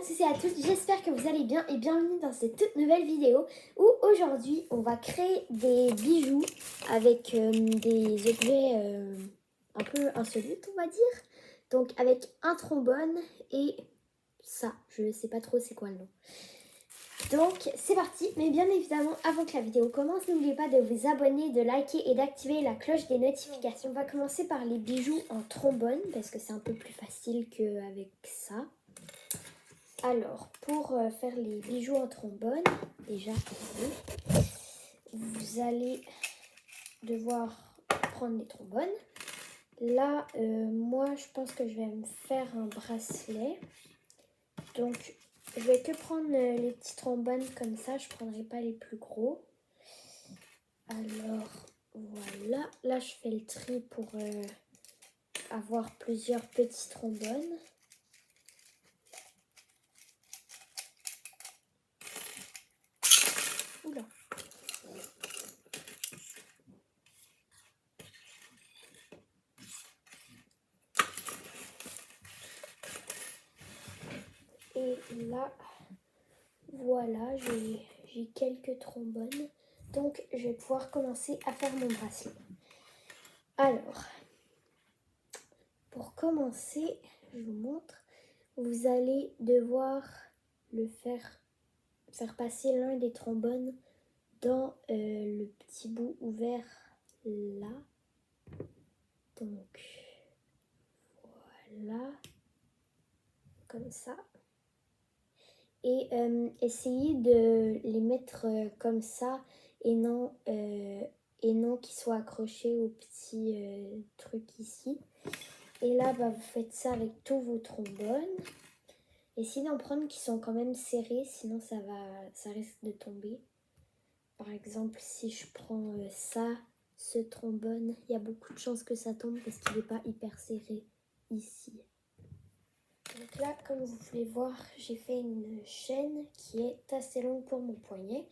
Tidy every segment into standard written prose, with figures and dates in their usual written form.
tous et à toutes, j'espère que vous allez bien et bienvenue dans cette toute nouvelle vidéo où aujourd'hui on va créer des bijoux avec des objets un peu insolites on va dire. Donc avec un trombone et ça, je sais pas trop c'est quoi le nom. Donc c'est parti, mais bien évidemment avant que la vidéo commence, n'oubliez pas de vous abonner, de liker et d'activer la cloche des notifications. On va commencer par les bijoux en trombone parce que c'est un peu plus facile qu'avec ça. Alors, pour faire les bijoux en trombone, déjà, vous allez devoir prendre les trombones. Là, moi, je pense que je vais me faire un bracelet. Donc, je vais que prendre les petits trombones comme ça. Je ne prendrai pas les plus gros. Alors, voilà. Là, je fais le tri pour avoir plusieurs petits trombones. Oula. Et là, voilà, j'ai quelques trombones. Donc, je vais pouvoir commencer à faire mon bracelet. Alors, pour commencer, je vous montre. Vous allez devoir le faire passer l'un des trombones dans le petit bout ouvert là. Donc, voilà. Comme ça. Et essayez de les mettre comme ça et non qu'ils soient accrochés au petit truc ici. Et là, vous faites ça avec tous vos trombones. Essayez d'en prendre qui sont quand même serrés, sinon ça risque de tomber. Par exemple, si je prends ce trombone, il y a beaucoup de chances que ça tombe parce qu'il n'est pas hyper serré ici. Donc là, comme vous pouvez voir, j'ai fait une chaîne qui est assez longue pour mon poignet.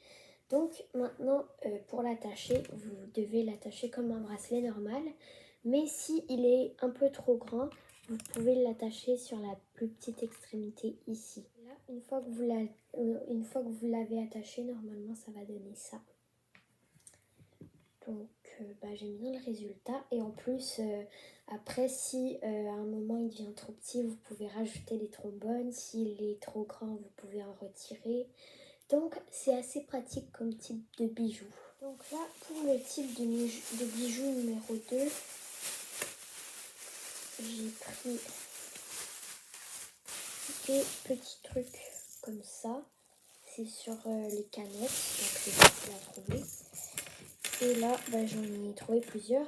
Donc maintenant, pour l'attacher, vous devez l'attacher comme un bracelet normal. Mais si il est un peu trop grand, vous pouvez l'attacher sur la plus petite extrémité ici. Là, une fois que vous l'avez attaché, normalement, ça va donner ça. Donc, j'aime bien le résultat. Et en plus, après, si à un moment il devient trop petit, vous pouvez rajouter des trombones. S'il est trop grand, vous pouvez en retirer. Donc, c'est assez pratique comme type de bijou. Donc là, pour le type de bijou numéro 2, j'ai pris des petits trucs comme ça. C'est sur les canettes, donc c'est facile à trouver. Et là, j'en ai trouvé plusieurs.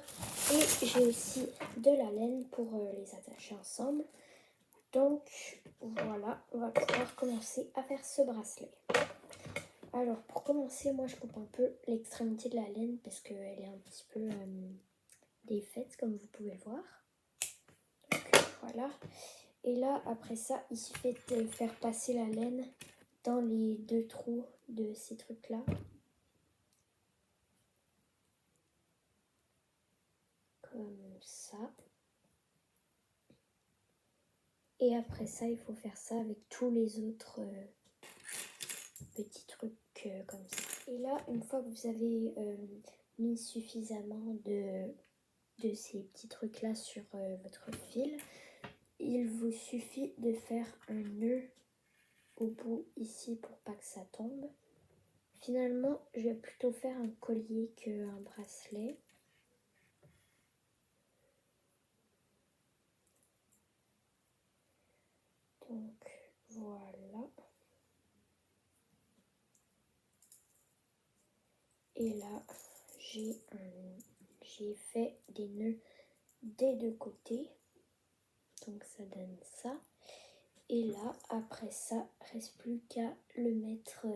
Et j'ai aussi de la laine pour les attacher ensemble. Donc voilà, on va pouvoir commencer à faire ce bracelet. Alors pour commencer, moi je coupe un peu l'extrémité de la laine parce qu'elle est un petit peu défaite comme vous pouvez le voir. Donc voilà. Et là après ça, il suffit de faire passer la laine dans les deux trous de ces trucs là. Comme ça. Et après ça, il faut faire ça avec tous les autres petits trucs comme ça. Et là, une fois que vous avez mis suffisamment de ces petits trucs là sur votre fil, il vous suffit de faire un nœud au bout ici pour pas que ça tombe. Finalement, je vais plutôt faire un collier qu'un bracelet. Donc voilà. Et là, j'ai fait des nœuds des deux côtés. Donc ça donne ça. Et là, après ça, reste plus qu'à le mettre,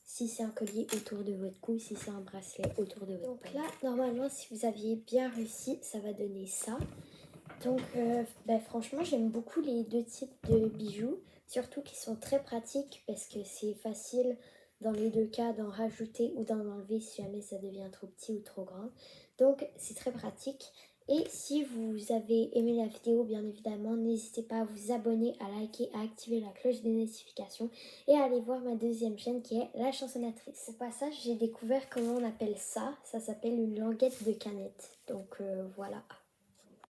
si c'est un collier, autour de votre cou, si c'est un bracelet, autour de votre poignet. Donc là, normalement, si vous aviez bien réussi, ça va donner ça. Donc franchement, j'aime beaucoup les deux types de bijoux, surtout qu'ils sont très pratiques parce que c'est facile dans les deux cas d'en rajouter ou d'en enlever si jamais ça devient trop petit ou trop grand. Donc c'est très pratique Et si vous avez aimé la vidéo, bien évidemment, n'hésitez pas à vous abonner, à liker, à activer la cloche des notifications et à aller voir ma deuxième chaîne qui est La Chansonnatrice. Au passage, j'ai découvert comment on appelle ça. Ça s'appelle une languette de canette. Donc voilà.